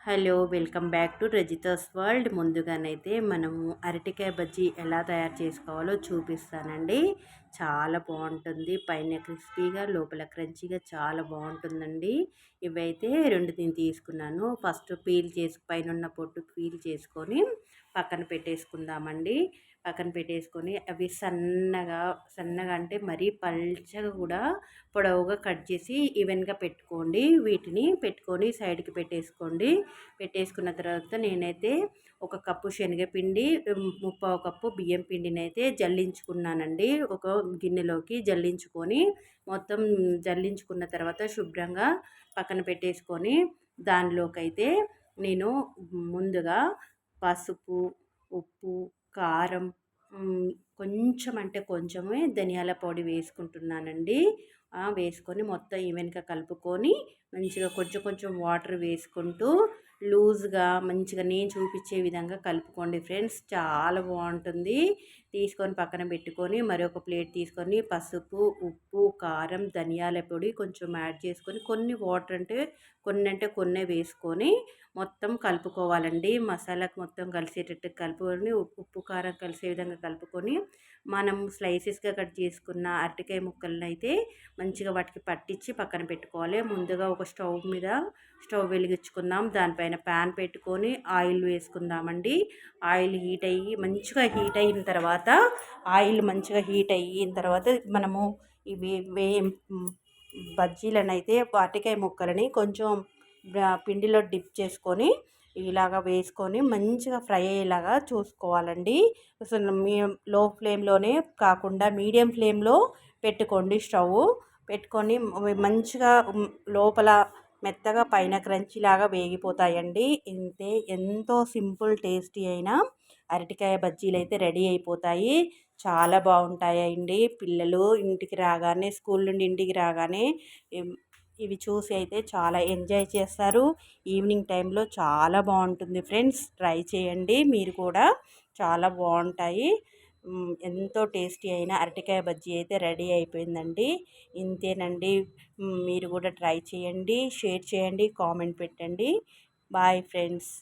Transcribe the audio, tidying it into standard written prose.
Hello, welcome back to Rajitha's world. ముందుగానైతే మనము అరటికాయ బజ్జీ ఎలా తయారు చేసుకోవాలో చూపిస్తానండి. చాలా బాగుంటుంది. పైన క్రిస్పీగా లోపల క్రంచీగా చాలా బాగుంటుందండి. ఇవైతే రెండు నేను తీసుకున్నాను. ఫస్ట్ పీల్ చేసి పైన ఉన్న పొట్టు పీల్ చేసుకొని పక్కన పెట్టేసుకుందామండి. పక్కన పెట్టేసుకొని అవి సన్నగా సన్నగా అంటే మరీ పల్చగా కూడా పొడవుగా కట్ చేసి ఈవెన్గా పెట్టుకోండి. వీటిని పెట్టుకొని సైడ్కి పెట్టేసుకోండి. పెట్టేసుకున్న తర్వాత నేనైతే ఒక కప్పు శనగపిండి, ముప్పావు కప్పు బియ్యం పిండిని అయితే జల్లించుకున్నానండి. ఒక గిన్నెలోకి జల్లించుకొని మొత్తం జల్లించుకున్న తర్వాత శుభ్రంగా పక్కన పెట్టేసుకొని దానిలోకైతే నేను ముందుగా పసుపు, ఉప్పు, కారం, కొంచెం అంటే కొంచెమే ధనియాల పొడి వేసుకుంటున్నానండి. వేసుకొని మొత్తం ఈవెన్గా కలుపుకొని మంచిగా కొంచెం కొంచెం వాటర్ వేసుకుంటూ లూజ్గా మంచిగా నేను చూపించే విధంగా కలుపుకోండి ఫ్రెండ్స్. చాలా బాగుంటుంది. తీసుకొని పక్కన పెట్టుకొని మరొక ప్లేట్ తీసుకొని పసుపు, ఉప్పు, కారం, ధనియాల పొడి కొంచెం యాడ్ చేసుకొని కొన్ని వాటర్ అంటే కొన్ని వేసుకొని మొత్తం కలుపుకోవాలండి. మసాలాకు మొత్తం కలిసేటట్టు కలుపుకొని ఉప్పు కారం కలిసే విధంగా కలుపుకొని మనం స్లైసెస్గా కట్ చేసుకున్న అరటికాయ ముక్కలను అయితే మంచిగా వాటికి పట్టించి పక్కన పెట్టుకోవాలి. ముందుగా ఒక స్టవ్ వెలిగించుకుందాం. దానిపైన ప్యాన్ పెట్టుకొని ఆయిల్ వేసుకుందామండి. ఆయిల్ మంచిగా హీట్ అయిన తర్వాత మనము ఇవి బజ్జీలను అయితే అరటికాయ ముక్కలని కొంచెం పిండిలో డిప్ చేసుకొని ఇలాగా వేసుకొని మంచిగా ఫ్రై అయ్యేలాగా చూసుకోవాలండి. అసలు లో ఫ్లేమ్లోనే కాకుండా మీడియం ఫ్లేమ్లో పెట్టుకోండి. స్టవ్ పెట్టుకొని మంచిగా లోపల మెత్తగా పైన క్రంచీ లాగా వేగిపోతాయండి. ఇంతే, ఎంతో సింపుల్ టేస్టీ అయిన అరటికాయ బజ్జీలు అయితే రెడీ అయిపోతాయి. చాలా బాగుంటాయండి. పిల్లలు ఇంటికి రాగానే స్కూల్ నుండి ఇంటికి రాగానే ఇవి చూసి అయితే చాలా ఎంజాయ్ చేస్తారు. ఈవినింగ్ టైంలో చాలా బాగుంటుంది ఫ్రెండ్స్. ట్రై చేయండి మీరు కూడా, చాలా బాగుంటాయి. ఎంతో టేస్టీ అయిన అరటికాయ బజ్జీ అయితే రెడీ అయిపోయిందండి. ఇంతేనండి. మీరు కూడా ట్రై చేయండి, షేర్ చేయండి, కామెంట్ పెట్టండి. Bye friends.